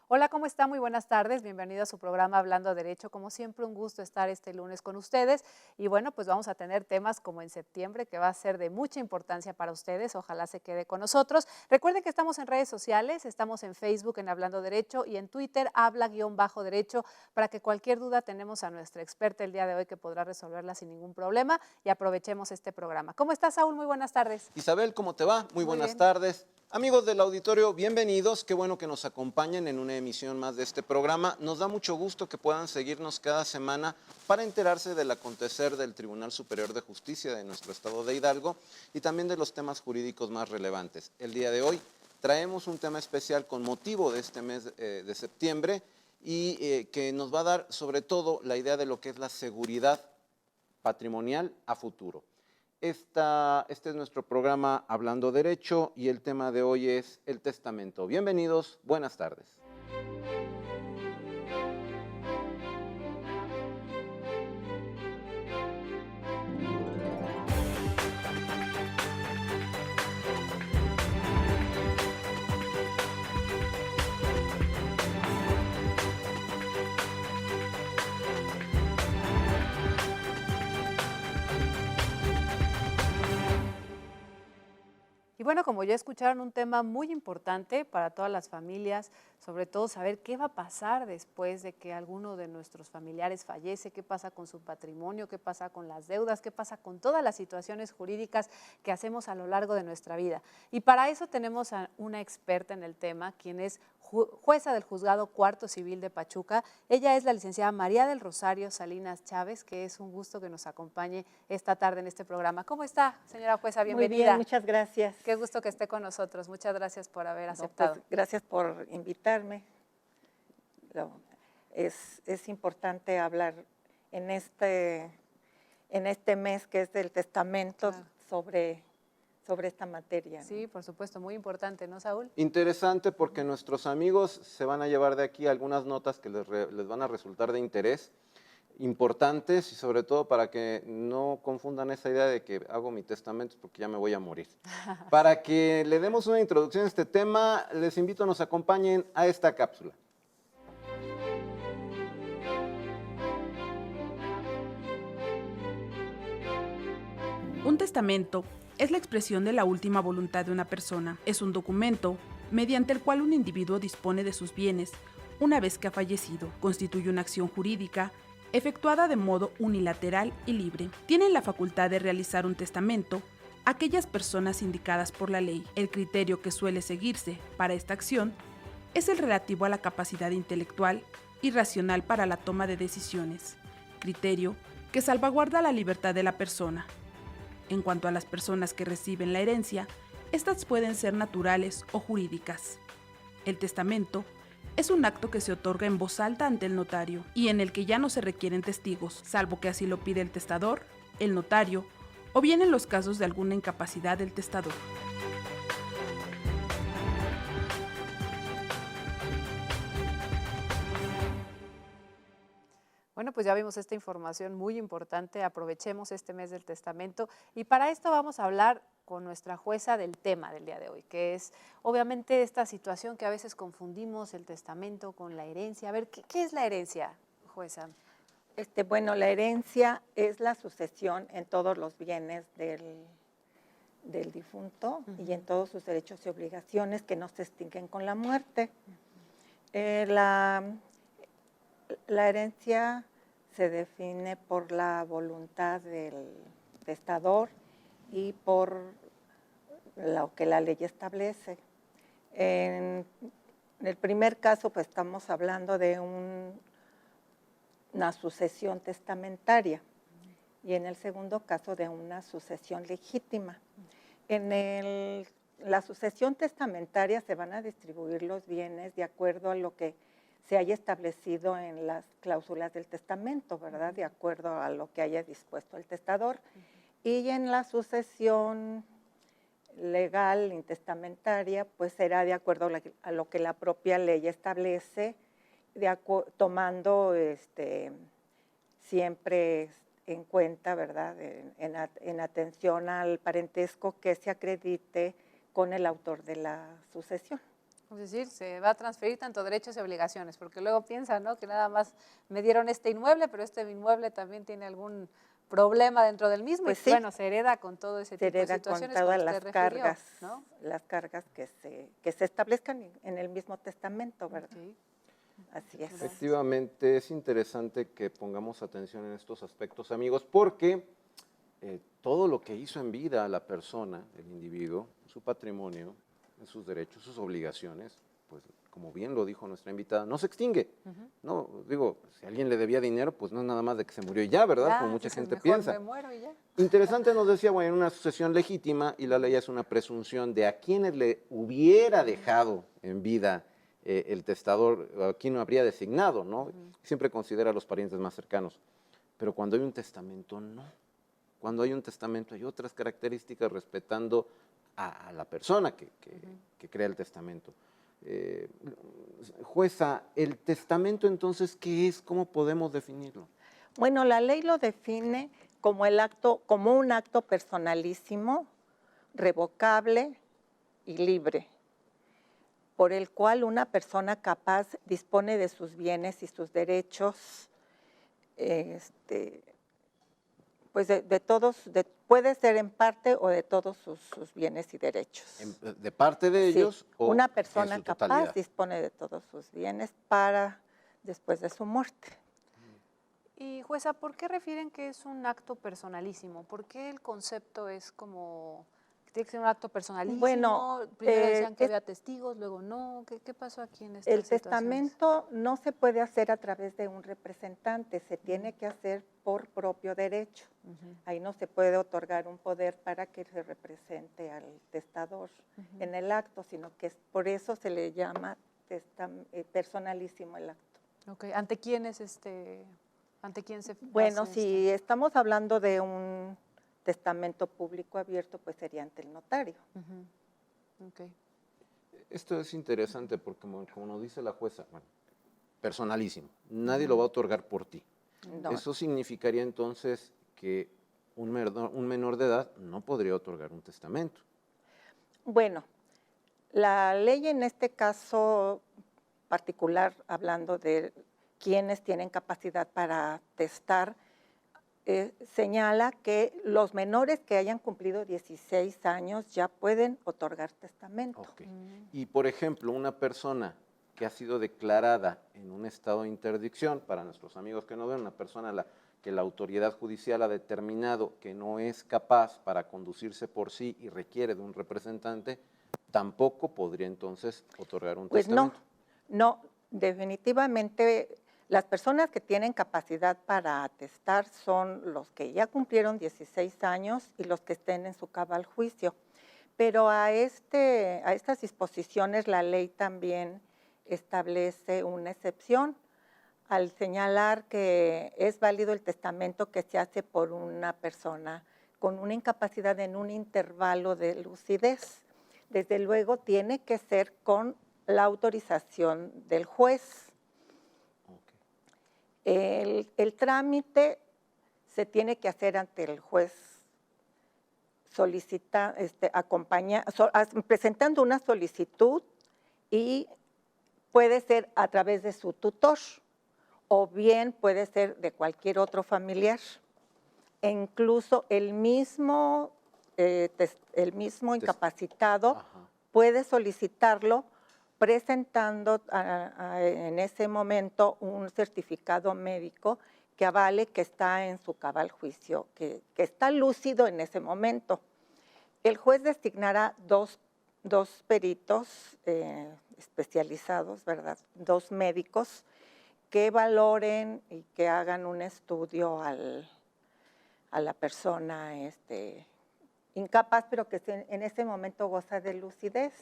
Hola, ¿cómo está? Muy buenas tardes. Bienvenido a su programa Hablando Derecho. Como siempre, un gusto estar este lunes con ustedes. Y bueno, pues vamos a tener temas como en septiembre, que va a ser de mucha importancia para ustedes. Ojalá se quede con nosotros. Recuerden que estamos en redes sociales, estamos en Facebook en Hablando Derecho y en Twitter habla-derecho para que cualquier duda tenemos a nuestra experta el día de hoy que podrá resolverla sin ningún problema y aprovechemos este programa. ¿Cómo estás, Saúl? Muy buenas tardes. Isabel, ¿cómo te va? Muy Muy buenas bien. tardes. Amigos del auditorio, bienvenidos. Qué bueno que nos acompañen en una emisión más de este programa. Nos da mucho gusto que puedan seguirnos cada semana para enterarse del acontecer del Tribunal Superior de Justicia de nuestro estado de Hidalgo y también de los temas jurídicos más relevantes. El día de hoy traemos un tema especial con motivo de este mes de septiembre y que nos va a dar sobre todo la idea de lo que es la seguridad patrimonial a futuro. Este es nuestro programa Hablando Derecho y el tema de hoy es el testamento. Bienvenidos, buenas tardes. Y bueno, como ya escucharon, un tema muy importante para todas las familias, sobre todo saber qué va a pasar después de que alguno de nuestros familiares fallece, qué pasa con su patrimonio, qué pasa con las deudas, qué pasa con todas las situaciones jurídicas que hacemos a lo largo de nuestra vida. Y para eso tenemos a una experta en el tema, quien es jueza del Juzgado Cuarto Civil de Pachuca. Ella es la licenciada María del Rosario Salinas Chávez, que es un gusto que nos acompañe esta tarde en este programa. ¿Cómo está, señora jueza? Muy bien, Bienvenida. muchas gracias. Qué gusto que esté con nosotros. Muchas gracias por haber No, aceptado. pues, gracias por invitarme. Es importante hablar en este mes que es del testamento sobre esta materia, ¿no? Sí, por supuesto, muy importante, ¿no, Saúl? Interesante porque nuestros amigos se van a llevar de aquí algunas notas que les van a resultar de interés, importantes y sobre todo para que no confundan esa idea de que hago mi testamento porque ya me voy a morir. Para que le demos una introducción a este tema, les invito a nos acompañen a esta cápsula. Un testamento es la expresión de la última voluntad de una persona. Es un documento mediante el cual un individuo dispone de sus bienes una vez que ha fallecido. Constituye una acción jurídica efectuada de modo unilateral y libre. Tienen la facultad de realizar un testamento aquellas personas indicadas por la ley. El criterio que suele seguirse para esta acción es el relativo a la capacidad intelectual y racional para la toma de decisiones, criterio que salvaguarda la libertad de la persona. En cuanto a las personas que reciben la herencia, estas pueden ser naturales o jurídicas. El testamento es un acto que se otorga en voz alta ante el notario y en el que ya no se requieren testigos, salvo que así lo pide el testador, el notario o bien en los casos de alguna incapacidad del testador. Bueno, pues ya vimos esta información muy importante. Aprovechemos este mes del testamento y para esto vamos a hablar con nuestra jueza del tema del día de hoy, que es obviamente esta situación que a veces confundimos el testamento con la herencia. A ver, ¿qué es la herencia, jueza? Bueno, la herencia es la sucesión en todos los bienes del difunto y en todos sus derechos y obligaciones que no se extinguen con la muerte. La herencia se define por la voluntad del testador y por lo que la ley establece. En el primer caso, pues estamos hablando de una sucesión testamentaria y en el segundo caso de una sucesión legítima. En la sucesión testamentaria se van a distribuir los bienes de acuerdo a lo que se haya establecido en las cláusulas del testamento, ¿verdad? De acuerdo a lo que haya dispuesto el testador. Y en la sucesión legal, intestamentaria, pues será de acuerdo a lo que la propia ley establece, tomando siempre en cuenta, ¿verdad? En atención al parentesco que se acredite con el autor de la sucesión. Es decir, se va a transferir tanto derechos y obligaciones, porque luego piensan, ¿no?, que nada más me dieron este inmueble, pero este inmueble también tiene algún problema dentro del mismo, Pues y sí, bueno, se hereda con todo ese se tipo de hereda con situaciones todas como las usted refirió, cargas, ¿no? las cargas que se establezcan en el mismo testamento, ¿verdad? Ok. Así es. Efectivamente, es interesante que pongamos atención en estos aspectos, amigos, porque todo lo que hizo en vida la persona, el individuo, su patrimonio, sus derechos, sus obligaciones, pues como bien lo dijo nuestra invitada, no se extingue. No, digo, si alguien le debía dinero, pues no es nada más de que se murió y ya, ¿verdad? Ya, Como mucha dices, gente mejor piensa. me muero y ya. Interesante, nos decía, bueno, una sucesión legítima y la ley es una presunción de a quienes le hubiera dejado en vida el testador, a quien no habría designado, ¿no? Siempre considera a los parientes más cercanos. Pero cuando hay un testamento, no. Cuando hay un testamento hay otras características respetando a la persona que crea el testamento. Jueza, ¿el testamento entonces qué es? ¿Cómo podemos definirlo? Bueno, la ley lo define como un acto personalísimo, revocable y libre, por el cual una persona capaz dispone de sus bienes y sus derechos, pues de todos, puede ser en parte o de todos sus bienes y derechos. ¿De parte de Sí, ellos o una en persona su capaz totalidad? dispone de todos sus bienes para después de su muerte. Y jueza, ¿por qué refieren que es un acto personalísimo? ¿Por qué el concepto es como que tiene que ser un acto personalísimo? Bueno, primero decían que había testigos, luego no. ¿Qué pasó aquí en estas el situaciones? testamento no se puede hacer a través de un representante, se tiene que hacer por propio derecho. Ahí no se puede otorgar un poder para que se represente al testador en el acto, sino que por eso se le llama personalísimo el acto. Okay. ¿Ante quién es ¿Ante quién se Bueno, hace si estamos hablando de un testamento público abierto, pues sería ante el notario. Okay. Esto es interesante porque, como nos dice la jueza, bueno, personalísimo, nadie lo va a otorgar por ti. No. Eso significaría entonces que un menor de edad no podría otorgar un testamento. Bueno, la ley en este caso particular, hablando de quienes tienen capacidad para testar, señala que los menores que hayan cumplido 16 años ya pueden otorgar testamento. Okay. Y, por ejemplo, una persona que ha sido declarada en un estado de interdicción, para nuestros amigos que no ven, una persona que la autoridad judicial ha determinado que no es capaz para conducirse por sí y requiere de un representante, tampoco podría entonces otorgar un testamento. Pues no, definitivamente las personas que tienen capacidad para atestar son los que ya cumplieron 16 años y los que estén en su cabal juicio. Pero a estas disposiciones la ley también establece una excepción al señalar que es válido el testamento que se hace por una persona con una incapacidad en un intervalo de lucidez. Desde luego tiene que ser con la autorización del juez. El trámite se tiene que hacer ante el juez presentando una solicitud y puede ser a través de su tutor o bien puede ser de cualquier otro familiar. E incluso el mismo incapacitado puede solicitarlo presentando en ese momento un certificado médico que avale que está en su cabal juicio, que está lúcido en ese momento. El juez designará dos peritos especializados, ¿verdad? 2 médicos que valoren y que hagan un estudio a la persona incapaz, pero que en ese momento goza de lucidez.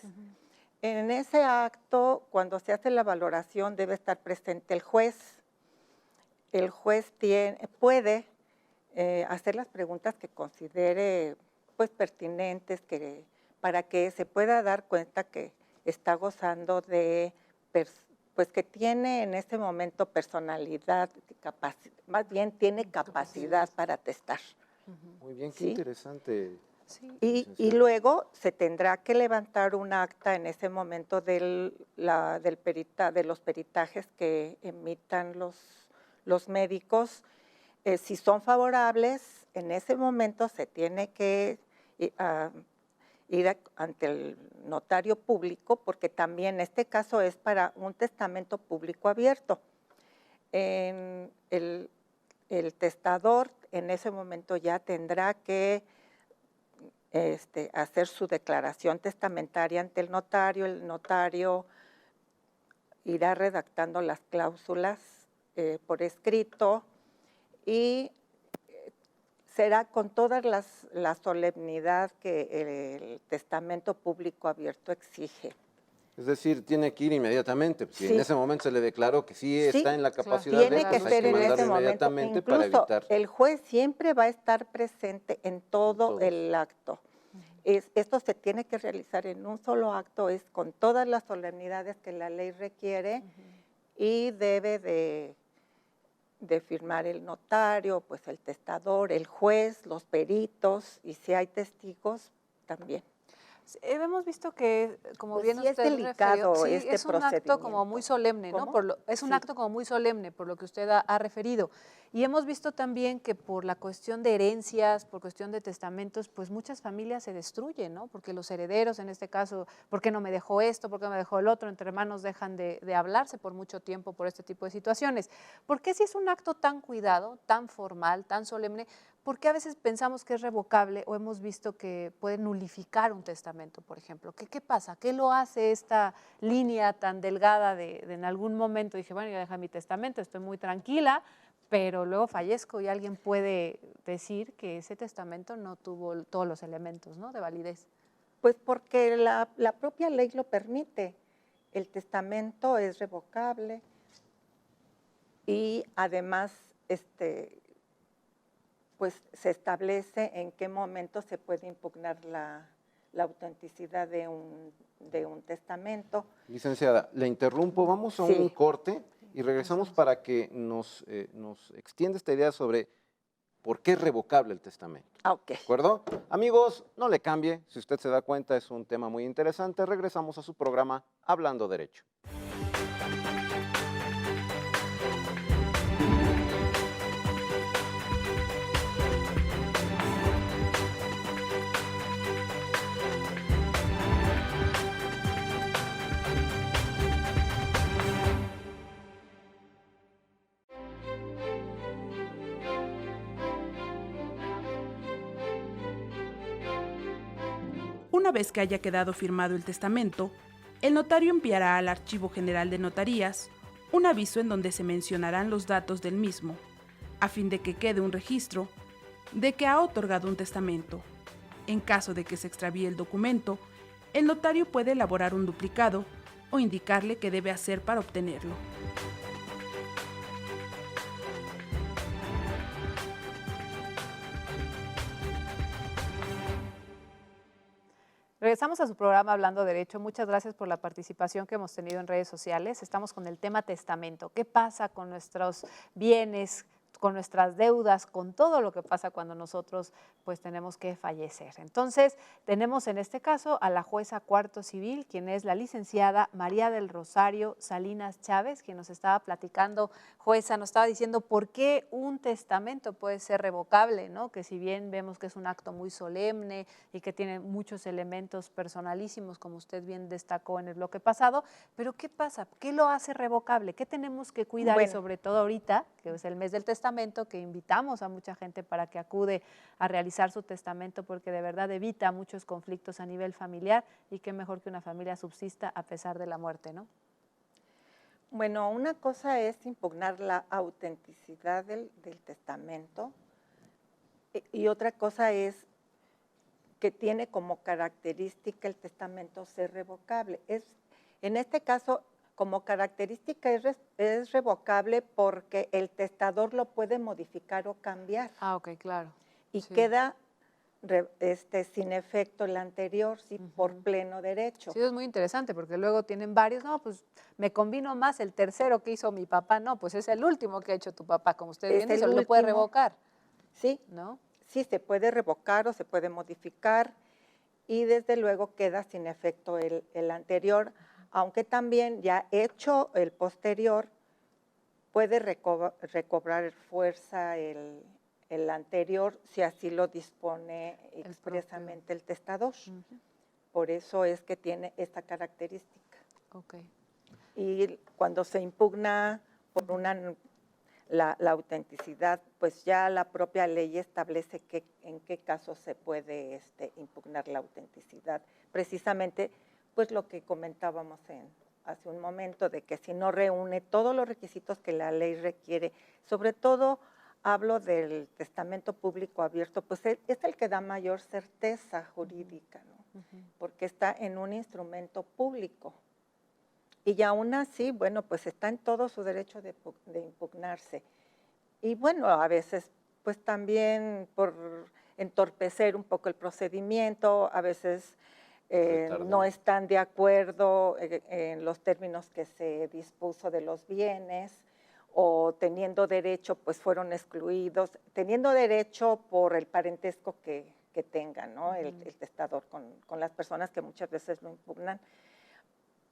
En ese acto, cuando se hace la valoración, debe estar presente el juez. El juez puede hacer las preguntas que considere pues, pertinentes para que se pueda dar cuenta que está gozando de, pues que tiene en ese momento personalidad, más bien tiene capacidad para atestar. Muy bien, qué ¿Sí? interesante. Sí. Y luego se tendrá que levantar un acta en ese momento de los peritajes que emitan los médicos. Si son favorables, en ese momento se tiene que ir ante el notario público, porque también este caso es para un testamento público abierto. El testador en ese momento ya tendrá que hacer su declaración testamentaria ante el notario irá redactando las cláusulas por escrito y será con toda la solemnidad que el testamento público abierto exige. Es decir, tiene que ir inmediatamente. Si Sí. en ese momento se le declaró que sí está en la capacidad Tiene de, que pues hay ser que en mandarlo ese momento. inmediatamente para Incluso evitar. el juez siempre va a estar presente en todo el acto. Esto se tiene que realizar en un solo acto, es con todas las solemnidades que la ley requiere y debe de firmar el notario, pues el testador, el juez, los peritos y si hay testigos también. Hemos visto que, como Pues bien sí, es usted delicado refirió, sí, este es un acto como procedimiento. muy solemne, ¿no? ¿Cómo? Es un Sí. acto como muy solemne, por lo que usted ha referido. Y hemos visto también que por la cuestión de herencias, por cuestión de testamentos, pues muchas familias se destruyen, ¿no? Porque los herederos, en este caso, ¿por qué no me dejó esto? ¿Por qué no me dejó el otro? Entre hermanos dejan de hablarse por mucho tiempo por este tipo de situaciones. ¿Por qué si es un acto tan cuidado, tan formal, tan solemne, por qué a veces pensamos que es revocable o hemos visto que puede nulificar un testamento, por ejemplo? ¿Qué pasa? ¿Qué lo hace esta línea tan delgada de en algún momento dije, bueno, ya deja mi testamento, estoy muy tranquila, pero luego fallezco y alguien puede decir que ese testamento no tuvo todos los elementos, ¿no?, de validez? Pues porque la propia ley lo permite. El testamento es revocable y además pues se establece en qué momento se puede impugnar la autenticidad de un testamento. Licenciada, le interrumpo, vamos a un corte y regresamos para que nos extienda esta idea sobre por qué es revocable el testamento. Ok. ¿De acuerdo? Amigos, no le cambie, si usted se da cuenta es un tema muy interesante. Regresamos a su programa Hablando Derecho. Una vez que haya quedado firmado el testamento, el notario enviará al Archivo General de Notarías un aviso en donde se mencionarán los datos del mismo, a fin de que quede un registro de que ha otorgado un testamento. En caso de que se extravíe el documento, el notario puede elaborar un duplicado o indicarle qué debe hacer para obtenerlo. Regresamos a su programa Hablando Derecho. Muchas gracias por la participación que hemos tenido en redes sociales. Estamos con el tema testamento. ¿Qué pasa con nuestros bienes, con nuestras deudas, con todo lo que pasa cuando nosotros pues tenemos que fallecer? Entonces, tenemos en este caso a la jueza cuarto civil, quien es la licenciada María del Rosario Salinas Chávez, quien nos estaba platicando, jueza, nos estaba diciendo por qué un testamento puede ser revocable, ¿no? Que si bien vemos que es un acto muy solemne y que tiene muchos elementos personalísimos, como usted bien destacó en el bloque pasado, pero ¿qué pasa? ¿Qué lo hace revocable? ¿Qué tenemos que cuidar? Bueno. Y sobre todo ahorita, que es el mes del testamento, que invitamos a mucha gente para que acude a realizar su testamento, porque de verdad evita muchos conflictos a nivel familiar y qué mejor que una familia subsista a pesar de la muerte, ¿no? Bueno, una cosa es impugnar la autenticidad del testamento y otra cosa es que tiene como característica el testamento ser revocable. En este caso, como característica es revocable porque el testador lo puede modificar o cambiar. Ah, ok, claro. Y sí. queda sin efecto el anterior, sí, por pleno derecho. Sí, es muy interesante porque luego tienen varios, no, pues me convino más el tercero que hizo mi papá, no, pues es el último que ha hecho tu papá, como usted bien dice, lo puede revocar. Sí, ¿no? sí se puede revocar o se puede modificar y desde luego queda sin efecto el anterior, aunque también ya hecho el posterior puede recobrar fuerza el anterior si así lo dispone expresamente el testador. Por eso es que tiene esta característica. Okay. Y cuando se impugna por la autenticidad, pues ya la propia ley establece en qué casos se puede impugnar la autenticidad. Precisamente, pues lo que comentábamos hace un momento, de que si no reúne todos los requisitos que la ley requiere, sobre todo hablo del testamento público abierto, pues es el que da mayor certeza jurídica, ¿no? Porque está en un instrumento público. Y aún así, bueno, pues está en todo su derecho de impugnarse. Y bueno, a veces, pues también por entorpecer un poco el procedimiento, a veces no están de acuerdo en los términos que se dispuso de los bienes, o teniendo derecho, pues fueron excluidos, teniendo derecho por el parentesco que tengan, ¿no? El testador con las personas que muchas veces lo impugnan.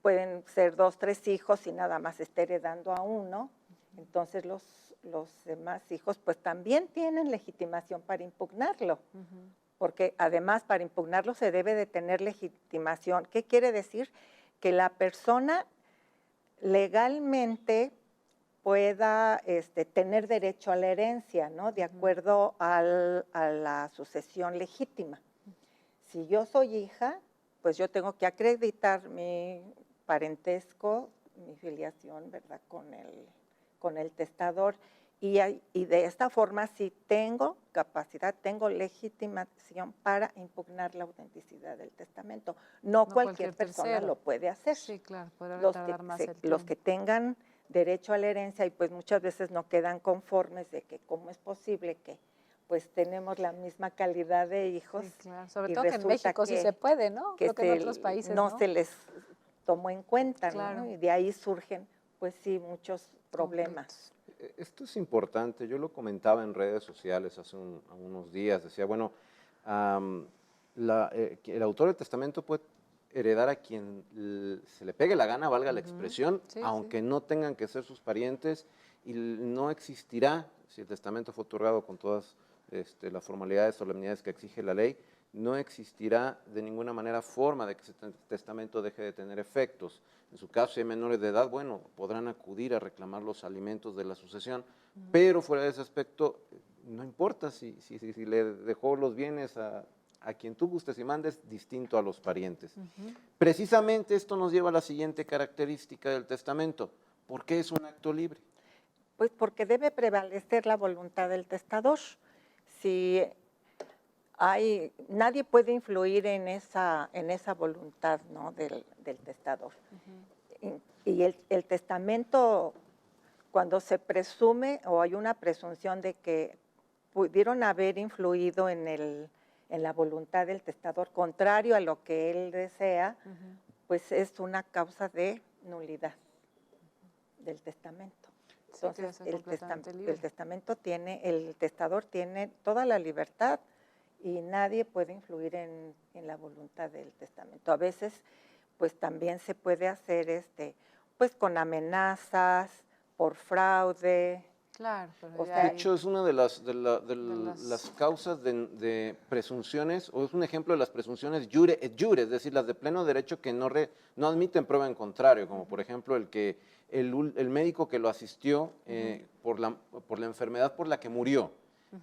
Pueden ser 2, 3 hijos y nada más esté heredando a uno, entonces los demás hijos pues también tienen legitimación para impugnarlo, porque además para impugnarlo se debe de tener legitimación. ¿Qué quiere decir? Que la persona legalmente pueda tener derecho a la herencia, ¿no? De acuerdo a la sucesión legítima. Si yo soy hija, pues yo tengo que acreditar mi parentesco, mi filiación, ¿verdad?, con el testador, y de esta forma sí tengo capacidad, tengo legitimación para impugnar la autenticidad del testamento. No cualquier persona tercero lo puede hacer. Sí, claro, puede retardar más el tiempo. Los que tengan derecho a la herencia y pues muchas veces no quedan conformes de que cómo es posible que pues tenemos la misma calidad de hijos. Sí, claro. Sobre todo que en México sí se puede, ¿no? Creo que en otros países no se les tomó en cuenta, claro, ¿no? Y de ahí surgen, pues sí, muchos problemas. Esto es importante. Yo lo comentaba en redes sociales hace unos días. Decía, bueno, el autor del testamento puede heredar a quien se le pegue la gana, valga la expresión, sí, aunque no tengan que ser sus parientes, y no existirá, si el testamento fue otorgado con todas las formalidades, solemnidades que exige la ley, no existirá de ninguna manera forma de que ese testamento deje de tener efectos. En su caso, si hay menores de edad, bueno, podrán acudir a reclamar los alimentos de la sucesión, pero fuera de ese aspecto, no importa si le dejó los bienes a quien tú gustes y mandes, distinto a los parientes. Precisamente esto nos lleva a la siguiente característica del testamento. ¿Por qué es un acto libre? Pues porque debe prevalecer la voluntad del testador. Si nadie puede influir en esa voluntad, ¿no?, del testador. Y el testamento, cuando se presume o hay una presunción de que pudieron haber influido en la voluntad del testador, contrario a lo que él desea, pues es una causa de nulidad del testamento. Entonces, el testador tiene toda la libertad y nadie puede influir en la voluntad del testamento. A veces, pues también se puede hacer pues con amenazas, por fraude. Claro, pero O ya sea, de hecho, es una de las causas de presunciones, o es un ejemplo de las presunciones jure et jure, es decir, las de pleno derecho que no admiten prueba en contrario, como por ejemplo el médico que lo asistió por la enfermedad por la que murió.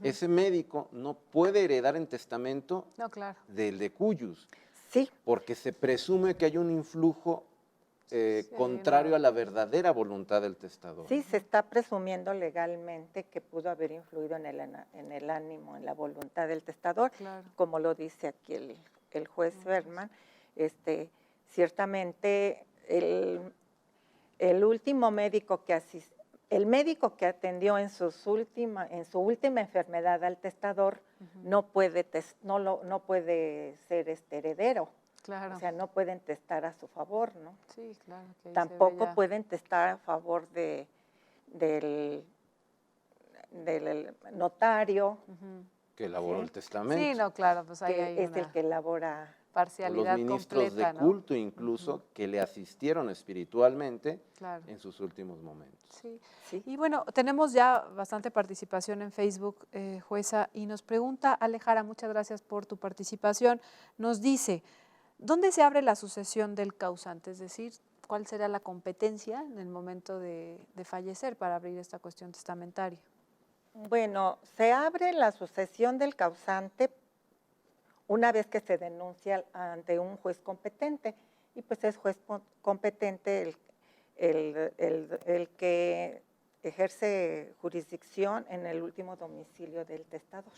Ese médico no puede heredar en testamento del de cuyus, sí, porque se presume que hay un influjo contrario a la verdadera voluntad del testador. Sí, se está presumiendo legalmente que pudo haber influido en el ánimo, en la voluntad del testador, como lo dice aquí el juez Berman. Ciertamente el último médico el médico que atendió en su última enfermedad al testador no puede ser heredero. Claro. O sea, no pueden testar a su favor, ¿no? Sí, claro. Que tampoco pueden testar a favor del notario. que elaboró Sí. el testamento. Sí, no, claro, pues ahí que hay es una el que elabora. O los parcialidad ministros completa, de ¿no? culto incluso que le asistieron espiritualmente Claro. en sus últimos momentos. Sí. Sí. Y bueno, tenemos ya bastante participación en Facebook, jueza, y nos pregunta Alejara, muchas gracias por tu participación, nos dice, ¿dónde se abre la sucesión del causante? Es decir, ¿cuál será la competencia en el momento de fallecer para abrir esta cuestión testamentaria? Bueno, se abre la sucesión del causante una vez que se denuncia ante un juez competente, y pues es juez competente el que ejerce jurisdicción en el último domicilio del testador.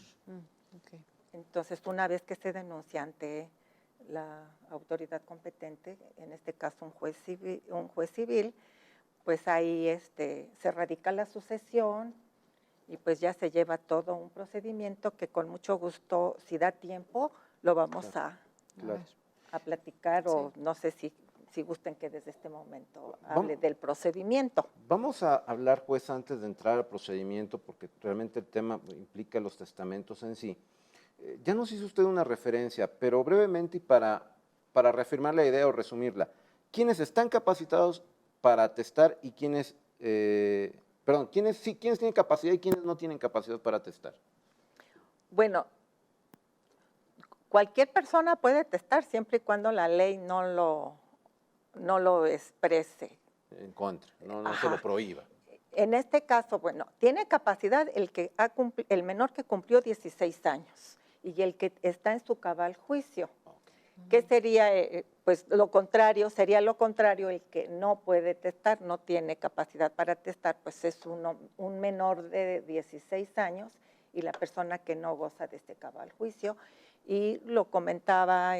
Okay. Entonces, una vez que se denuncia ante la autoridad competente, en este caso un juez civil, pues ahí se radica la sucesión y pues ya se lleva todo un procedimiento que con mucho gusto, si da tiempo, lo vamos Claro. a platicar, o Sí. no sé si gusten que desde este momento Vamos. hable del procedimiento. Vamos a hablar, pues, antes de entrar al procedimiento, porque realmente el tema implica los testamentos en sí. Ya nos hizo usted una referencia, pero brevemente y para reafirmar la idea o resumirla, ¿quiénes están capacitados para atestar y quiénes tienen capacidad y quiénes no tienen capacidad para atestar? Bueno, cualquier persona puede testar siempre y cuando la ley no lo exprese. En contra, no se Ajá. lo prohíba. En este caso, bueno, tiene capacidad el menor que cumplió 16 años y el que está en su cabal juicio. ¿Qué sería? Pues sería lo contrario, el que no puede testar, no tiene capacidad para testar, pues es un menor de 16 años y la persona que no goza de este cabal juicio. Y lo comentaba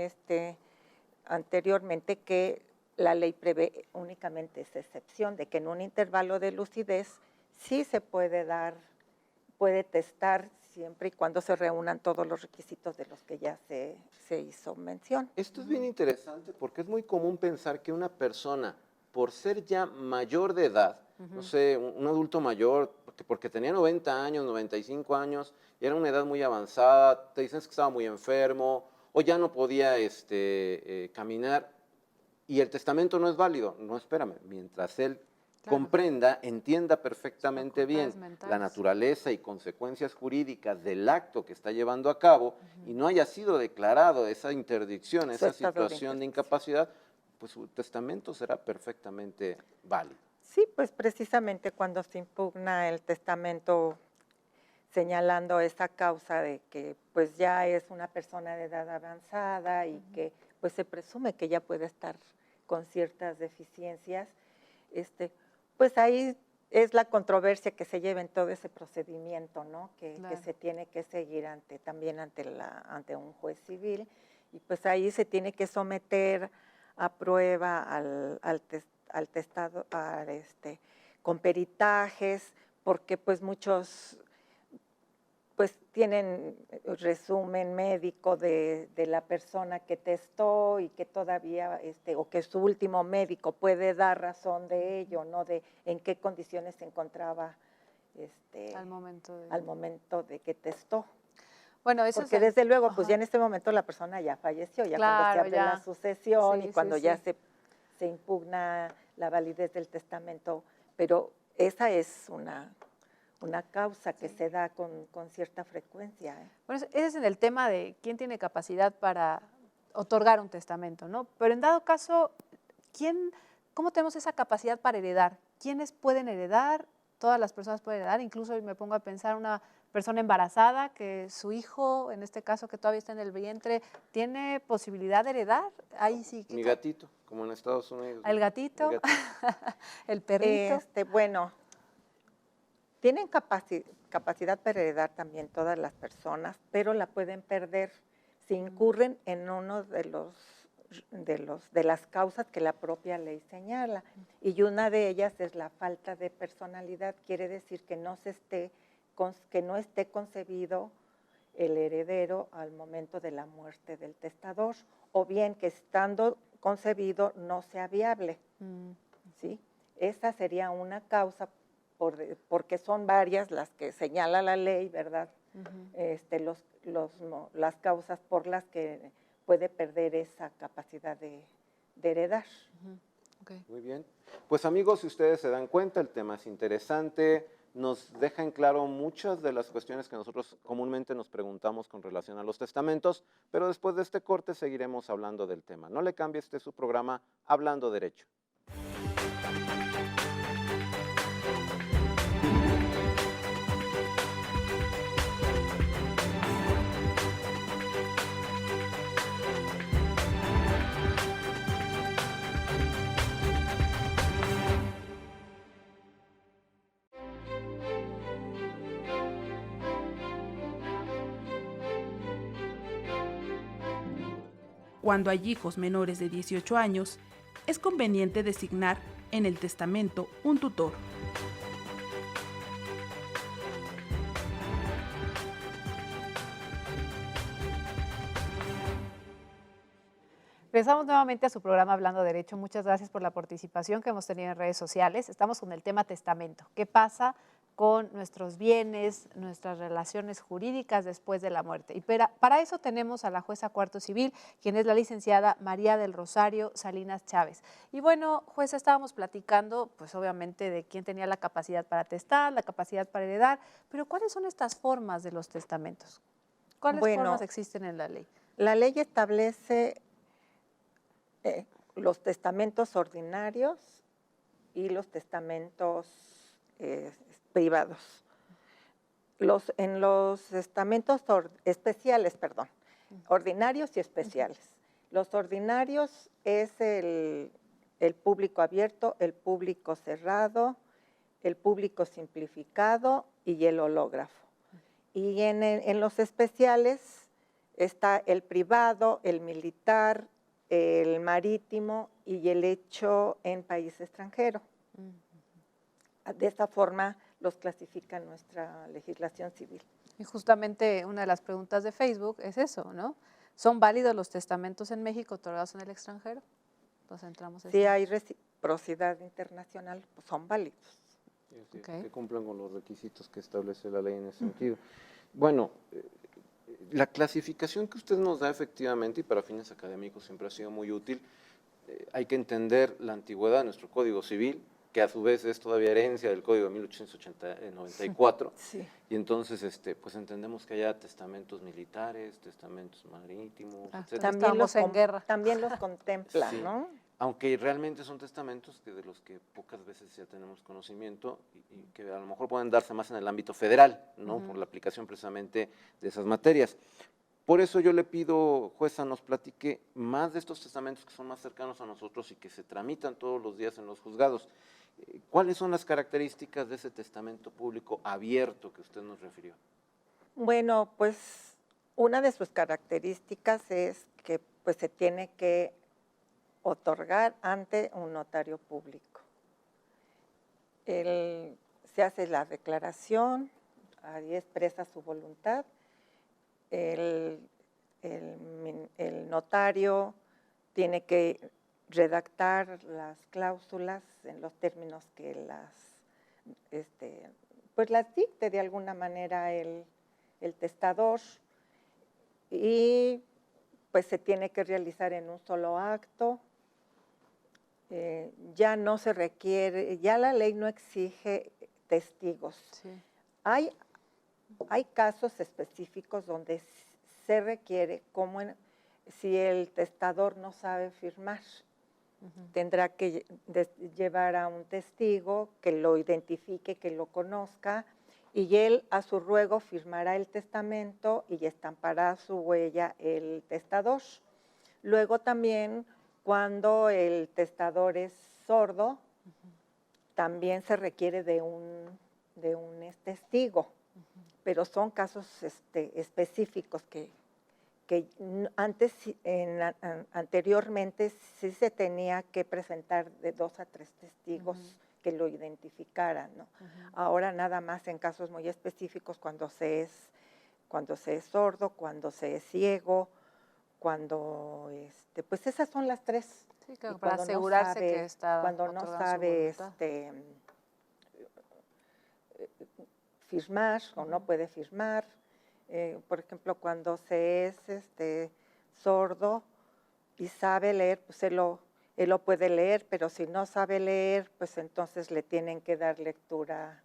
anteriormente que la ley prevé únicamente esa excepción de que en un intervalo de lucidez sí se puede testar siempre y cuando se reúnan todos los requisitos de los que ya se hizo mención. Esto es bien interesante porque es muy común pensar que una persona, por ser ya mayor de edad, no sé, un adulto mayor, porque tenía 90 años, 95 años, y era una edad muy avanzada, te dicen que estaba muy enfermo, o ya no podía caminar, y el testamento no es válido. No, espérame, mientras él comprenda, entienda perfectamente bien la naturaleza y consecuencias jurídicas del acto que está llevando a cabo y no haya sido declarado esa interdicción, esa situación de incapacidad, pues su testamento será perfectamente válido. Sí, pues precisamente cuando se impugna el testamento señalando esa causa de que pues ya es una persona de edad avanzada y que pues se presume que ya puede estar con ciertas deficiencias, pues ahí es la controversia que se lleva en todo ese procedimiento, ¿no? Que se tiene que seguir también ante un juez civil, y pues ahí se tiene que someter a prueba al testado, con peritajes, porque pues muchos pues tienen resumen médico de la persona que testó y que todavía, o que su último médico puede dar razón de ello, ¿no? De en qué condiciones se encontraba al momento de que testó. Bueno, eso porque desde luego, pues ya en este momento la persona ya falleció, ya cuando se abre la sucesión y cuando ya se impugna la validez del testamento, pero esa es una causa que se da con cierta frecuencia. Bueno, ese es en el tema de quién tiene capacidad para otorgar un testamento, ¿no? Pero en dado caso, ¿cómo tenemos esa capacidad para heredar? ¿Quiénes pueden heredar? Todas las personas pueden heredar, incluso me pongo a pensar una persona embarazada que su hijo, en este caso que todavía está en el vientre, ¿tiene posibilidad de heredar? Ahí sí. Mi gatito, como en Estados Unidos. ¿El gatito? ¿El perrito? Bueno, tienen capacidad para heredar también todas las personas, pero la pueden perder si incurren en uno de las causas que la propia ley señala. Y una de ellas es la falta de personalidad, quiere decir que no esté concebido el heredero al momento de la muerte del testador, o bien que estando concebido no sea viable. ¿Sí? Esa sería una causa, porque son varias las que señala la ley, ¿verdad? las causas por las que puede perder esa capacidad de heredar. Okay. Muy bien. Pues amigos, si ustedes se dan cuenta, el tema es interesante, nos deja en claro muchas de las cuestiones que nosotros comúnmente nos preguntamos con relación a los testamentos, pero después de este corte seguiremos hablando del tema. No le cambie, este es su programa Hablando Derecho. Cuando hay hijos menores de 18 años, es conveniente designar en el testamento un tutor. Regresamos nuevamente a su programa Hablando Derecho. Muchas gracias por la participación que hemos tenido en redes sociales. Estamos con el tema testamento. ¿Qué pasa con nuestros bienes, nuestras relaciones jurídicas después de la muerte? Y para eso tenemos a la jueza cuarto civil, quien es la licenciada María del Rosario Salinas Chávez. Y bueno, jueza, estábamos platicando, pues obviamente, de quién tenía la capacidad para testar, la capacidad para heredar, pero ¿cuáles son estas formas de los testamentos? ¿Cuáles formas existen en la ley? La ley establece los testamentos ordinarios y los testamentos privados. En los testamentos especiales, ordinarios y especiales. Los ordinarios es el público abierto, el público cerrado, el público simplificado y el hológrafo. Y en los especiales está el privado, el militar, el marítimo y el hecho en país extranjero. De esta forma los clasifica nuestra legislación civil. Y justamente una de las preguntas de Facebook es eso, ¿no? ¿Son válidos los testamentos en México otorgados en el extranjero? Entonces entramos Si hay reciprocidad internacional, pues son válidos. Sí, que cumplan con los requisitos que establece la ley en ese sentido. Bueno, la clasificación que usted nos da efectivamente, y para fines académicos siempre ha sido muy útil, hay que entender la antigüedad de nuestro Código Civil, que a su vez es todavía herencia del Código de 1894, sí. Y entonces pues entendemos que haya testamentos militares, testamentos marítimos, etc. También los contempla, sí. ¿no? Aunque realmente son testamentos de los que pocas veces ya tenemos conocimiento y que a lo mejor pueden darse más en el ámbito federal, ¿no? Por la aplicación precisamente de esas materias. Por eso yo le pido, jueza, nos platique más de estos testamentos que son más cercanos a nosotros y que se tramitan todos los días en los juzgados. ¿Cuáles son las características de ese testamento público abierto que usted nos refirió? Bueno, pues una de sus características es que pues, se tiene que otorgar ante un notario público. Se hace la declaración, ahí expresa su voluntad, el notario tiene que redactar las cláusulas en los términos que pues las dicte de alguna manera el testador y pues se tiene que realizar en un solo acto. Ya no se requiere, ya la ley no exige testigos. Sí. Hay casos específicos donde se requiere, como si el testador no sabe firmar, tendrá que llevar a un testigo que lo identifique, que lo conozca, y él a su ruego firmará el testamento y estampará su huella el testador. Luego también, cuando el testador es sordo, también se requiere de un testigo, pero son casos específicos que anteriormente sí se tenía que presentar de 2 a 3 testigos que lo identificaran, ¿no? Ahora nada más en casos muy específicos, cuando se es sordo, cuando se es ciego, cuando pues esas son las 3. Sí, claro, para asegurarse que está cuando no sabe firmar o no puede firmar, Por ejemplo, cuando se es sordo y sabe leer, pues él lo puede leer, pero si no sabe leer, pues entonces le tienen que dar lectura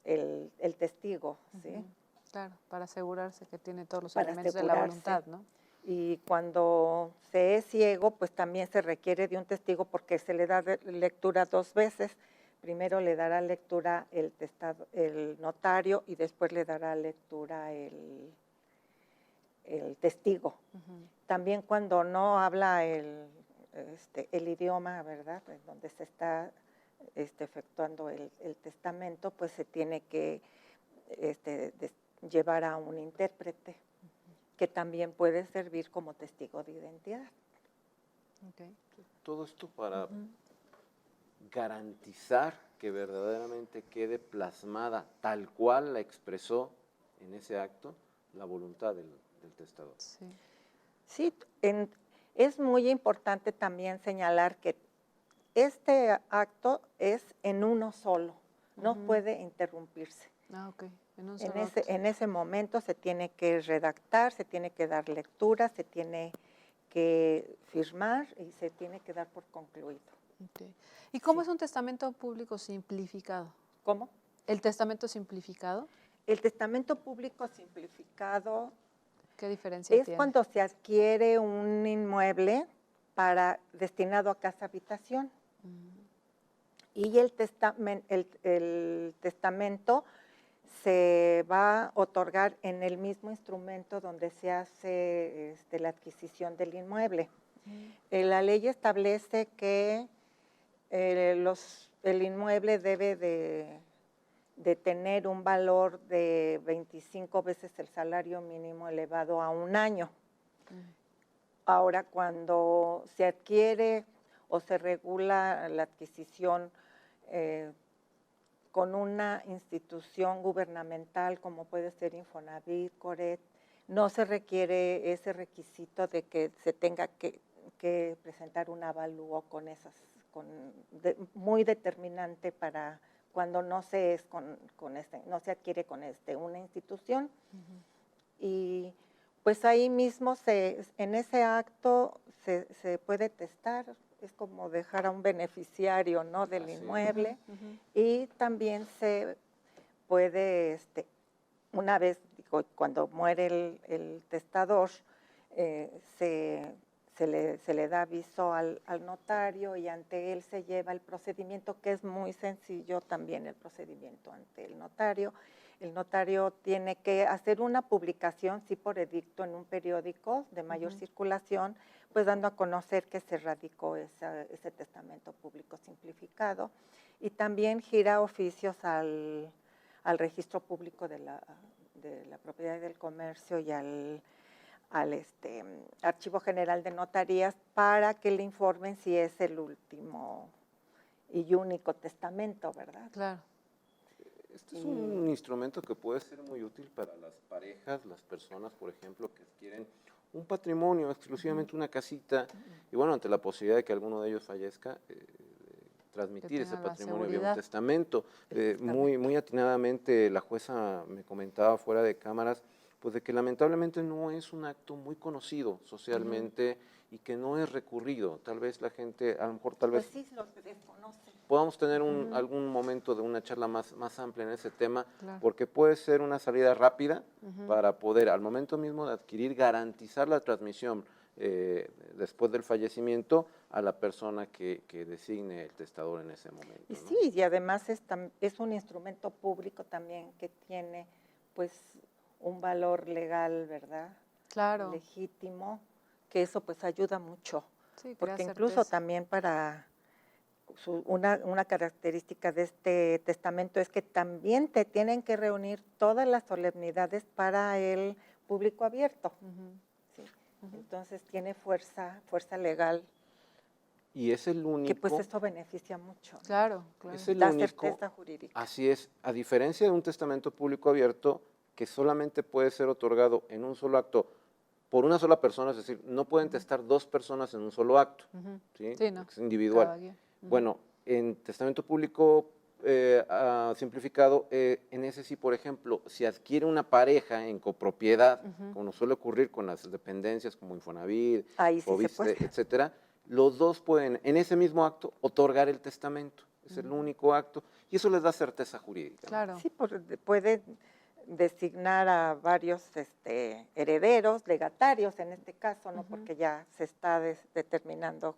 el testigo, ¿sí? Claro, para asegurarse que tiene todos los Para elementos de la asegurarse. voluntad, ¿no? Y cuando se es ciego, pues también se requiere de un testigo porque se le da lectura 2 veces. Primero le dará lectura el notario y después le dará lectura el testigo. También cuando no habla el idioma, ¿verdad?, en donde se está efectuando el testamento, pues se tiene que llevar a un intérprete que también puede servir como testigo de identidad. Okay. Todo esto para garantizar que verdaderamente quede plasmada tal cual la expresó en ese acto la voluntad del testador. Sí. Sí, es muy importante también señalar que este acto es en uno solo, no puede interrumpirse. Ah, ok. En un solo acto. En ese momento se tiene que redactar, se tiene que dar lectura, se tiene que firmar y se tiene que dar por concluido. Okay. ¿Y cómo Sí. es un testamento público simplificado? ¿Cómo? ¿El testamento simplificado? El testamento público simplificado ¿Qué diferencia es tiene? cuando se adquiere un inmueble destinado a casa habitación. Y el testamento se va a otorgar en el mismo instrumento donde se hace la adquisición del inmueble. La ley establece que el inmueble debe de tener un valor de 25 veces el salario mínimo elevado a 1 año. Ahora, cuando se adquiere o se regula la adquisición con una institución gubernamental como puede ser Infonavit, Coret, no se requiere ese requisito de que se tenga que presentar un avalúo muy determinante para cuando no se adquiere con una institución. Y pues ahí mismo en ese acto se puede testar, es como dejar a un beneficiario, ¿no?, del inmueble. Y también se puede, una vez, cuando muere el testador, se le da aviso al notario y ante él se lleva el procedimiento, que es muy sencillo también el procedimiento ante el notario. El notario tiene que hacer una publicación, sí, por edicto en un periódico de mayor circulación, pues dando a conocer que se radicó ese testamento público simplificado, y también gira oficios al registro público de la propiedad y del comercio y al Archivo General de Notarías para que le informen si es el último y único testamento, ¿verdad? Claro. Este es un instrumento que puede ser muy útil para las parejas, las personas, por ejemplo, que adquieren un patrimonio, exclusivamente una casita, y bueno, ante la posibilidad de que alguno de ellos fallezca, transmitir ese patrimonio vía un testamento. Muy atinadamente la jueza me comentaba fuera de cámaras, pues de que lamentablemente no es un acto muy conocido socialmente y que no es recurrido. Tal vez la gente, a lo mejor Pues sí, lo desconoce. Podamos tener algún momento de una charla más amplia en ese tema, Claro. porque puede ser una salida rápida para poder, al momento mismo de adquirir, garantizar la transmisión después del fallecimiento a la persona que designe el testador en ese momento. Y ¿no? sí, y además es un instrumento público también que tiene pues un valor legal, ¿verdad? Claro. Legítimo, que eso pues ayuda mucho. Sí, porque crea incluso certeza. también para una característica de este testamento es que también te tienen que reunir todas las solemnidades para el público abierto. ¿Sí? Entonces tiene fuerza legal. Y es el único. Que pues eso beneficia mucho. Claro, claro. Es el Da único, certeza jurídica. Así es, a diferencia de un testamento público abierto que solamente puede ser otorgado en un solo acto por una sola persona, es decir, no pueden testar 2 personas en un solo acto, ¿sí? Sí, no. Es individual. Cada quien. Bueno, en testamento público simplificado, en ese sí, por ejemplo, si adquiere una pareja en copropiedad, como suele ocurrir con las dependencias como Infonavit, Ahí sí se Fobiste, puede. etcétera, los dos pueden en ese mismo acto otorgar el testamento. Es el único acto y eso les da certeza jurídica, ¿no? Claro. Sí, puede designar a varios herederos, legatarios en este caso, ¿no? Porque ya se está determinando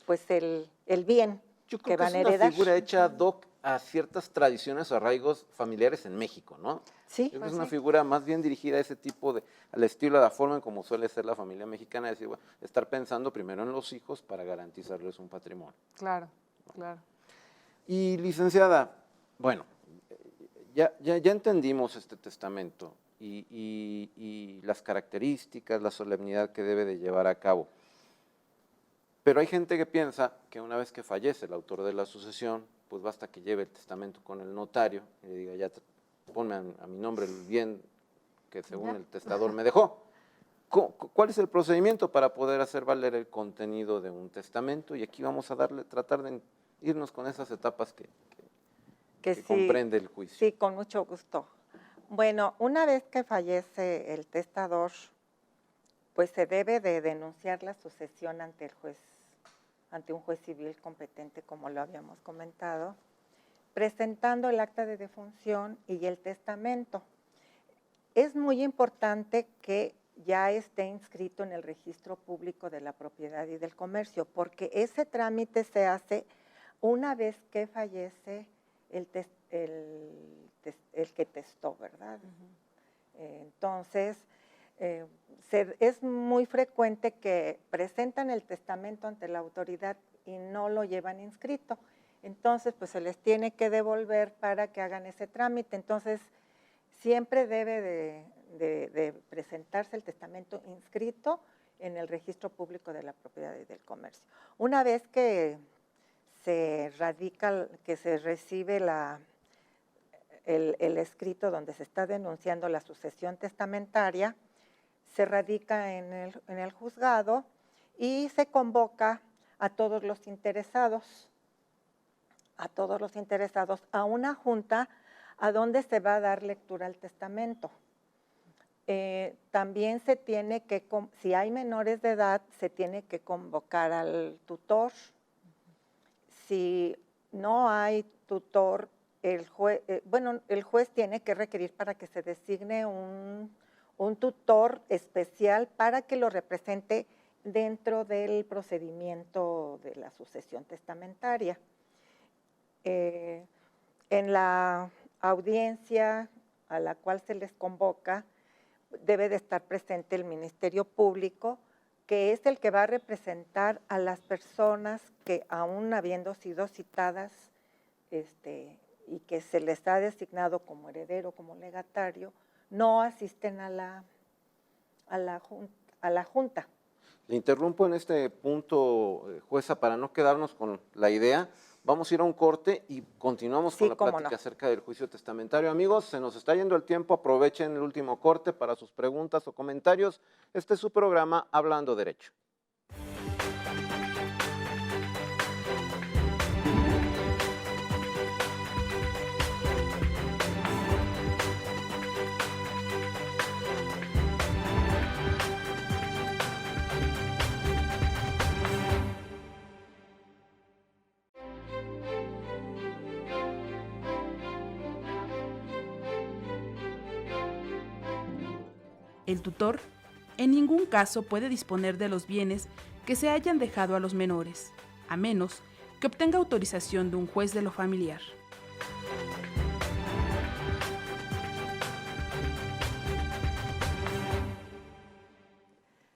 pues el bien Yo creo que van es a una heredar. figura hecha ad hoc a ciertas tradiciones o arraigos familiares en México, ¿no? Sí, Yo creo que pues es una sí. figura más bien dirigida a ese tipo de, al estilo, a la forma en como suele ser la familia mexicana, decir, bueno, estar pensando primero en los hijos para garantizarles un patrimonio. Claro, claro. Y licenciada, bueno, ya entendimos este testamento y las características, la solemnidad que debe de llevar a cabo. Pero hay gente que piensa que una vez que fallece el autor de la sucesión, pues basta que lleve el testamento con el notario y le diga, ya ponme a mi nombre el bien que según Ya. el testador me dejó. ¿Cuál es el procedimiento para poder hacer valer el contenido de un testamento? Y aquí vamos a tratar de irnos con esas etapas que sí, comprende el juicio. Sí, con mucho gusto. Bueno, una vez que fallece el testador, pues se debe de denunciar la sucesión ante el juez, ante un juez civil competente, como lo habíamos comentado, presentando el acta de defunción y el testamento. Es muy importante que ya esté inscrito en el registro público de la propiedad y del comercio, porque ese trámite se hace una vez que fallece el que testó, ¿verdad? Entonces, es muy frecuente que presentan el testamento ante la autoridad y no lo llevan inscrito. Entonces, pues se les tiene que devolver para que hagan ese trámite. Entonces, siempre debe de presentarse el testamento inscrito en el registro público de la propiedad y del comercio. Una vez que se radica, que se recibe el escrito donde se está denunciando la sucesión testamentaria, se radica en el juzgado y se convoca a todos los interesados, a una junta a donde se va a dar lectura al testamento. También se tiene que, si hay menores de edad, se tiene que convocar al tutor. Si no hay tutor, el juez tiene que requerir para que se designe un tutor especial para que lo represente dentro del procedimiento de la sucesión testamentaria. En la audiencia a la cual se les convoca, debe de estar presente el Ministerio Público, que es el que va a representar a las personas que, aún habiendo sido citadas y que se les ha designado como heredero, como legatario, no asisten a la junta. Le interrumpo en este punto, jueza, para no quedarnos con la idea. Vamos a ir a un corte y continuamos con la plática acerca del juicio testamentario. Amigos, se nos está yendo el tiempo, aprovechen el último corte para sus preguntas o comentarios. Este es su programa Hablando Derecho. El tutor en ningún caso puede disponer de los bienes que se hayan dejado a los menores, a menos que obtenga autorización de un juez de lo familiar.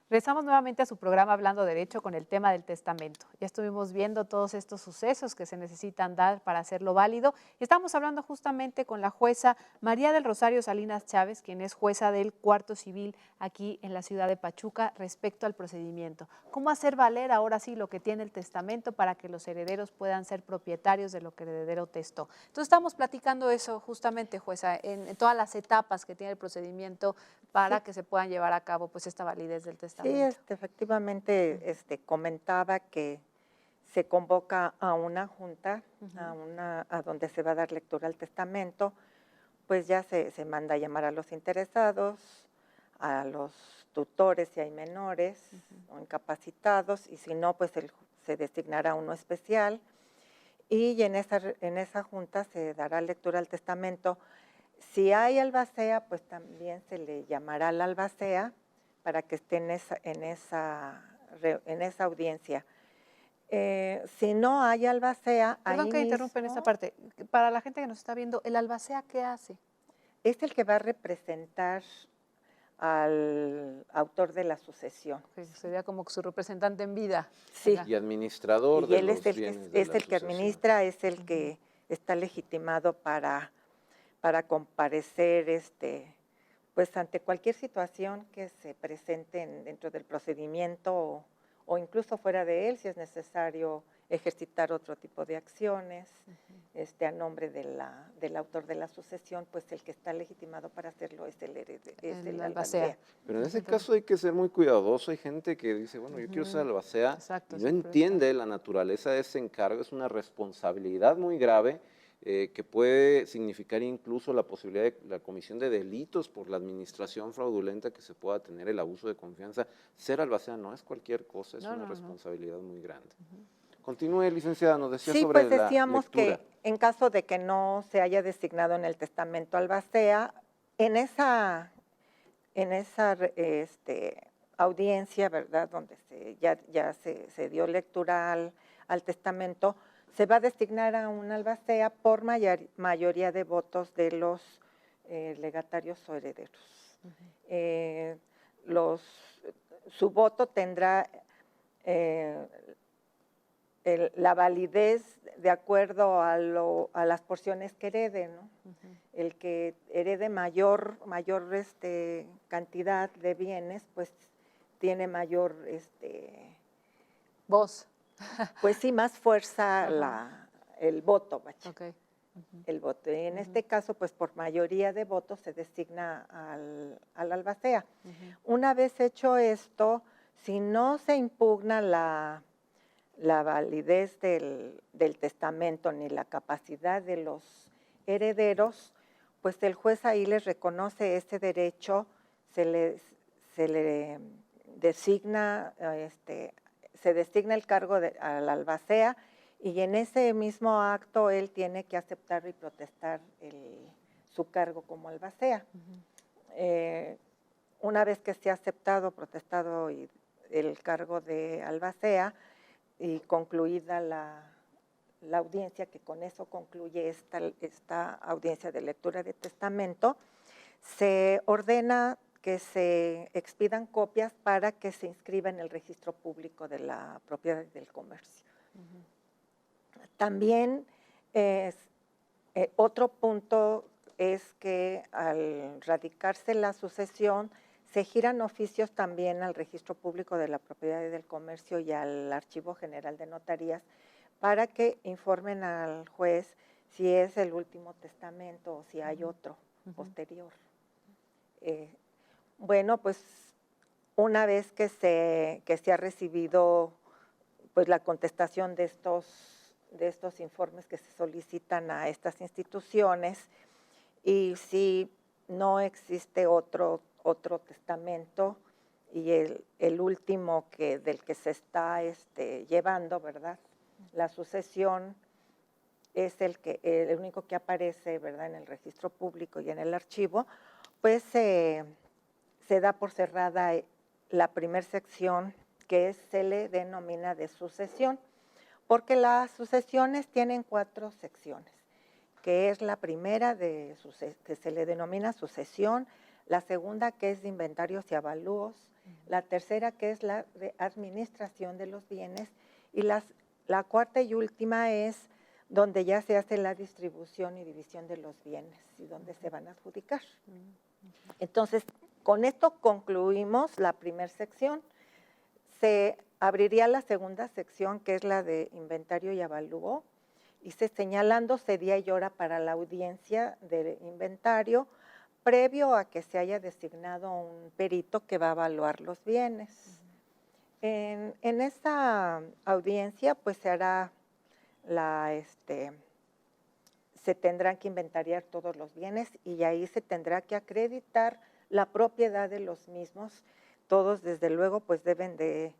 Regresamos nuevamente a su programa Hablando Derecho con el tema del testamento. Ya estuvimos viendo todos estos sucesos que se necesitan dar para hacerlo válido. Y estamos hablando justamente con la jueza María del Rosario Salinas Chávez, quien es jueza del Cuarto Civil aquí en la ciudad de Pachuca, respecto al procedimiento. ¿Cómo hacer valer ahora sí lo que tiene el testamento para que los herederos puedan ser propietarios de lo que el heredero testó? Entonces estamos platicando eso justamente, jueza, en todas las etapas que tiene el procedimiento para que se puedan llevar a cabo pues esta validez del testamento. Sí, efectivamente comentaba que se convoca a una junta, a donde se va a dar lectura al testamento, pues ya se manda a llamar a los interesados, a los tutores si hay menores o incapacitados, y si no, pues se designará uno especial, y en esa junta se dará lectura al testamento. Si hay albacea, pues también se le llamará al albacea para que esté en esa audiencia. Si no hay albacea, Perdón ahí que interrumpa en esta mismo parte. Para la gente que nos está viendo, ¿el albacea qué hace? es el que va a representar al autor de la sucesión. Que sería como su representante en vida. Sí. ¿verdad? Y administrador Y de él los es el bienes que, de es la el que sucesión. administra, es el que está legitimado para comparecer pues ante cualquier situación que se presente dentro del procedimiento o incluso fuera de él, si es necesario ejercitar otro tipo de acciones a nombre del autor de la sucesión, pues el que está legitimado para hacerlo es el albacea. Pero en ese caso hay que ser muy cuidadoso. Hay gente que dice, bueno, yo quiero ser albacea, Exacto, y no siempre entiende la naturaleza de ese encargo. Es una responsabilidad muy grave que puede significar incluso la posibilidad de la comisión de delitos por la administración fraudulenta que se pueda tener, el abuso de confianza. Ser albacea no es cualquier cosa, es una responsabilidad muy grande. Continúe, licenciada, nos decía Sí, sobre pues decíamos la lectura. que en caso de que no se haya designado en el testamento albacea, en esa audiencia, ¿verdad?, donde ya se dio lectura al testamento, se va a designar a un albacea por mayoría de votos de los legatarios o herederos. Su voto tendrá la validez de acuerdo a las porciones que herede, ¿no? El que herede mayor cantidad de bienes, pues tiene mayor, Voz. pues sí, más fuerza el voto, vaya. Okay. El voto. Y en este caso, pues por mayoría de votos se designa al albacea. Una vez hecho esto, si no se impugna la validez del testamento ni la capacidad de los herederos, pues el juez ahí les reconoce ese derecho, se le designa, se designa el cargo al albacea, y en ese mismo acto él tiene que aceptar y protestar su cargo como albacea. Una vez que se ha aceptado, protestado el cargo de albacea, y concluida la audiencia, que con eso concluye esta audiencia de lectura de testamento, se ordena que se expidan copias para que se inscriba en el registro público de la propiedad y del comercio. También otro punto es que al radicarse la sucesión, se giran oficios también al Registro Público de la Propiedad y del Comercio y al Archivo General de Notarías para que informen al juez si es el último testamento o si hay otro posterior. Bueno, pues una vez que se ha recibido pues la contestación de estos informes que se solicitan a estas instituciones, y si no existe otro testamento, y el último del que se está llevando, ¿verdad?, la sucesión, es el único que aparece, ¿verdad?, en el registro público y en el archivo, pues se da por cerrada la primera sección, que se le denomina de sucesión, porque las sucesiones tienen 4 secciones, que es la primera que se le denomina sucesión, la segunda que es de inventarios y avalúos, la tercera que es la de administración de los bienes, y la cuarta y última es donde ya se hace la distribución y división de los bienes y donde se van a adjudicar. Entonces, con esto concluimos la primera sección. Se abriría la segunda sección, que es la de inventario y avalúo, y señalándose día y hora para la audiencia de inventario, previo a que se haya designado un perito que va a evaluar los bienes. En esta audiencia pues se hará se tendrán que inventariar todos los bienes y ahí se tendrá que acreditar la propiedad de los mismos. Todos desde luego pues deben de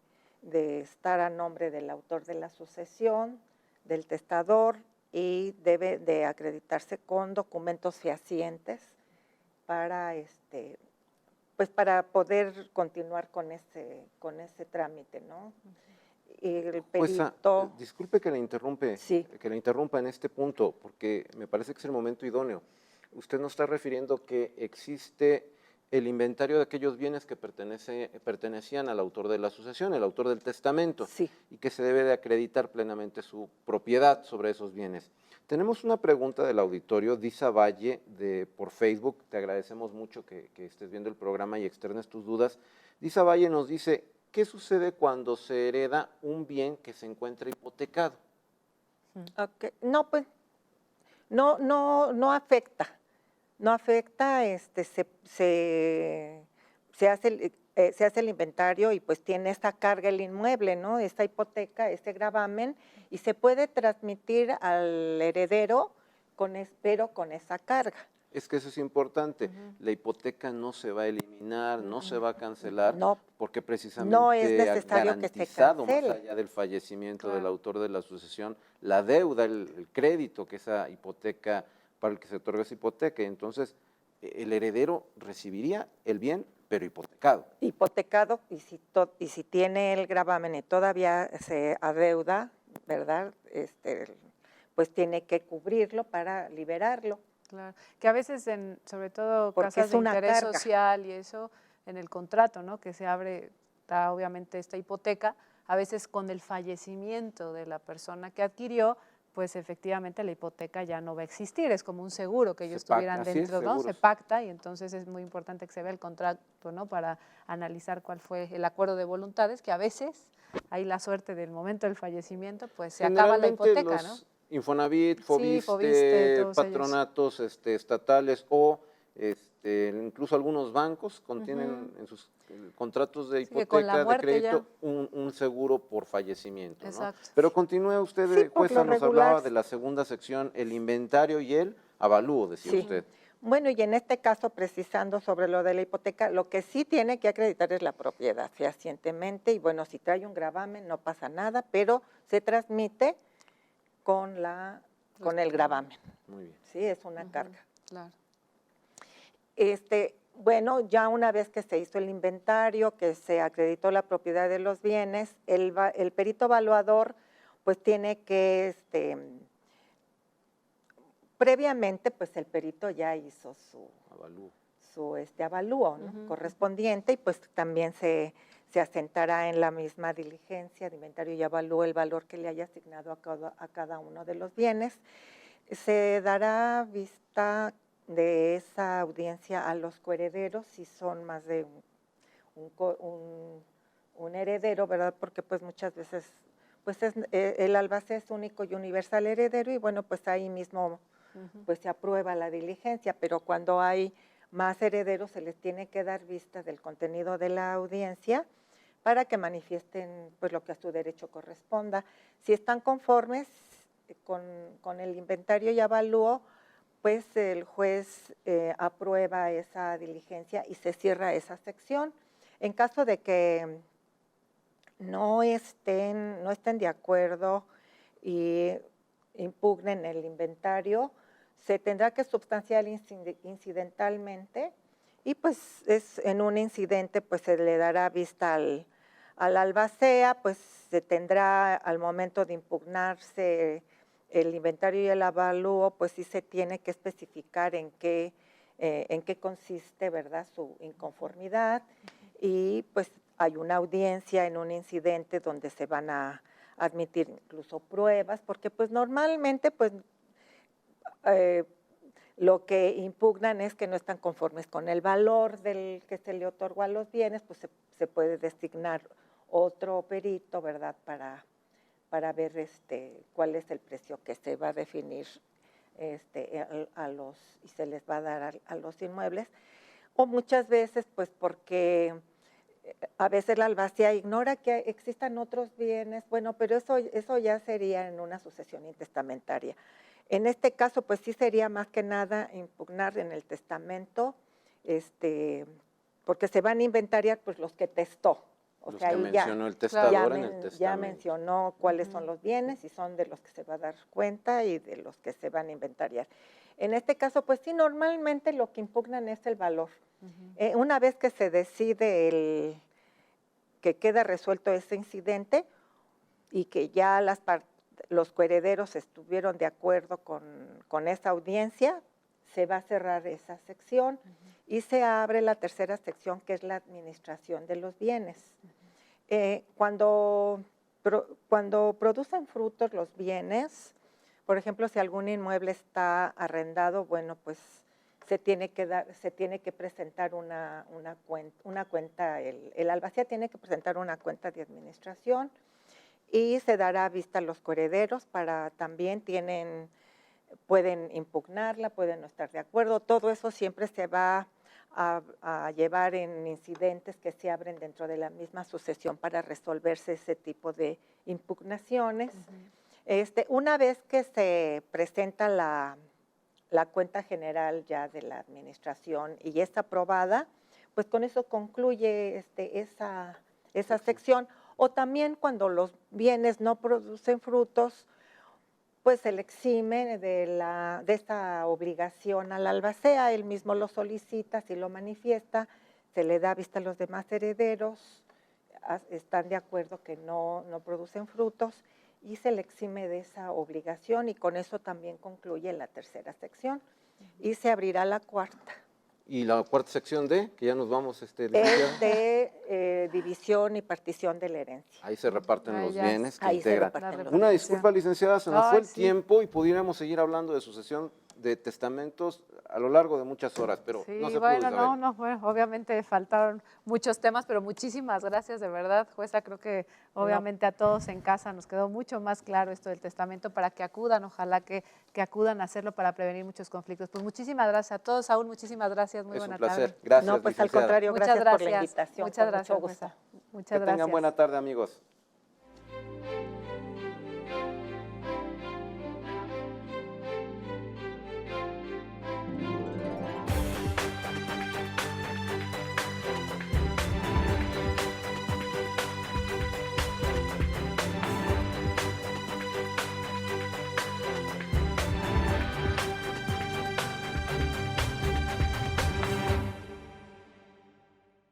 estar a nombre del autor de la sucesión, del testador, y debe de acreditarse con documentos fehacientes para pues para poder continuar con ese trámite, ¿no? Y el Jueza, perito, disculpe que le sí, interrumpa en este punto, porque me parece que es el momento idóneo. Usted nos está refiriendo que existe el inventario de aquellos bienes que pertenecían al autor de la sucesión, el autor del testamento, sí. y que se debe de acreditar plenamente su propiedad sobre esos bienes. Tenemos una pregunta del auditorio, Disa Valle, por Facebook. Te agradecemos mucho que estés viendo el programa y externes tus dudas. Disa Valle nos dice, ¿qué sucede cuando se hereda un bien que se encuentra hipotecado? Okay. No, pues no afecta. No afecta, se hace el inventario y pues tiene esta carga el inmueble, ¿no? Esta hipoteca, este gravamen, y se puede transmitir al heredero pero con esa carga. Es que eso es importante. La hipoteca no se va a eliminar, no se va a cancelar, No, porque no es precisamente ha necesario que se garantizado, más cancele. allá del fallecimiento del Claro. autor de la sucesión, la deuda, el crédito que esa hipoteca, para el que se otorga esa hipoteca. Entonces, el heredero recibiría el bien, pero hipotecado. Hipotecado, y si tiene el gravamen y todavía se adeuda, ¿verdad? Pues tiene que cubrirlo para liberarlo. Claro, que a veces, sobre todo Porque casas es de una interés carga. social y eso, en el contrato, ¿no? Que se abre, está obviamente esta hipoteca, a veces con el fallecimiento de la persona que adquirió, pues efectivamente la hipoteca ya no va a existir, es como un seguro que ellos tuvieran Así es, dentro, ¿no? Se seguros. pacta y entonces es muy importante que se vea el contrato, ¿no? Para analizar cuál fue el acuerdo de voluntades, que a veces hay la suerte del momento del fallecimiento, pues se acaba la Generalmente hipoteca, ¿no? los Infonavit, Sí, Fobiste, Fobiste, todos ellos. patronatos estatales o incluso algunos bancos contienen en sus contratos de Sí, que con la hipoteca, de muerte ya. crédito, un seguro por fallecimiento, ¿no? Exacto. Pero continúe usted, Sí, por jueza, lo nos regular. hablaba de la segunda sección, el inventario y el avalúo, decía Sí. usted. Bueno, y en este caso, precisando sobre lo de la hipoteca, lo que sí tiene que acreditar es la propiedad fehacientemente, y bueno, si trae un gravamen no pasa nada, pero se transmite con el gravamen. Muy bien. Sí, es una carga. Claro. Bueno, ya una vez que se hizo el inventario, que se acreditó la propiedad de los bienes, el perito evaluador pues tiene que, previamente pues el perito ya hizo Avalúo. su avalúo, ¿no? Correspondiente, y pues también se asentará en la misma diligencia de inventario y avalúo el valor que le haya asignado a cada uno de los bienes. Se dará vista de esa audiencia a los coherederos si son más de un heredero, ¿verdad? Porque pues muchas veces pues el albacea es único y universal heredero, y bueno, pues ahí mismo pues se aprueba la diligencia, pero cuando hay más herederos se les tiene que dar vista del contenido de la audiencia para que manifiesten pues lo que a su derecho corresponda. Si están conformes con el inventario y avalúo, pues el juez aprueba esa diligencia y se cierra esa sección. En caso de que no estén de acuerdo y impugnen el inventario, se tendrá que substanciar incidentalmente, y pues en un incidente pues se le dará vista al albacea, pues se tendrá al momento de impugnarse el inventario y el avalúo, pues sí se tiene que especificar en qué consiste, ¿verdad?, su inconformidad, y pues hay una audiencia en un incidente donde se van a admitir incluso pruebas, porque pues normalmente pues lo que impugnan es que no están conformes con el valor del que se le otorgó a los bienes, pues se puede designar otro perito, ¿verdad?, para ver cuál es el precio que se va a definir y se les va a dar a los inmuebles, o muchas veces pues porque a veces la albacea ignora que existan otros bienes, bueno, pero eso ya sería en una sucesión intestamentaria. En este caso, pues sí sería más que nada impugnar en el testamento, porque se van a inventariar pues los que testó. O Los sea, que ahí mencionó el ya, testador en el testamento. ya mencionó cuáles son los bienes y son de los que se va a dar cuenta y de los que se van a inventariar. En este caso, pues sí, normalmente lo que impugnan es el valor. Una vez que se decide que queda resuelto ese incidente y que ya los coherederos estuvieron de acuerdo con esa audiencia, se va a cerrar esa sección y se abre la tercera sección, que es la administración de los bienes. Cuando producen frutos los bienes, por ejemplo, si algún inmueble está arrendado, bueno, pues se tiene que presentar una cuenta, el albacea tiene que presentar una cuenta de administración y se dará vista a los coherederos también pueden impugnarla, pueden no estar de acuerdo, todo eso siempre se va a llevar en incidentes que se abren dentro de la misma sucesión para resolverse ese tipo de impugnaciones. Una vez que se presenta la cuenta general ya de la administración y está aprobada, pues con eso concluye esa sección. O también cuando los bienes no producen frutos, pues se le exime de esta obligación al albacea, él mismo lo solicita, si lo manifiesta, se le da vista a los demás herederos, están de acuerdo que no producen frutos y se le exime de esa obligación y con eso también concluye la tercera sección y se abrirá la cuarta. ¿Y la cuarta sección que ya nos vamos, Es de división y partición de la herencia. Ahí se reparten los bienes que integran. Una disculpa, licenciada, se nos fue el tiempo y pudiéramos seguir hablando de sucesión de testamentos a lo largo de muchas horas, pero sí, no se bueno, pudo. Bueno, obviamente faltaron muchos temas, pero muchísimas gracias de verdad, jueza. Creo que obviamente a todos en casa nos quedó mucho más claro esto del testamento para que acudan, ojalá que acudan a hacerlo para prevenir muchos conflictos. Pues muchísimas gracias a todos. Saúl, muchísimas gracias, muy buena tarde. Es un placer, gracias, No, pues licenciada. al contrario, gracias por la invitación. Muchas gracias, mucho gusto. jueza. Muchas que gracias. tengan buena tarde, amigos.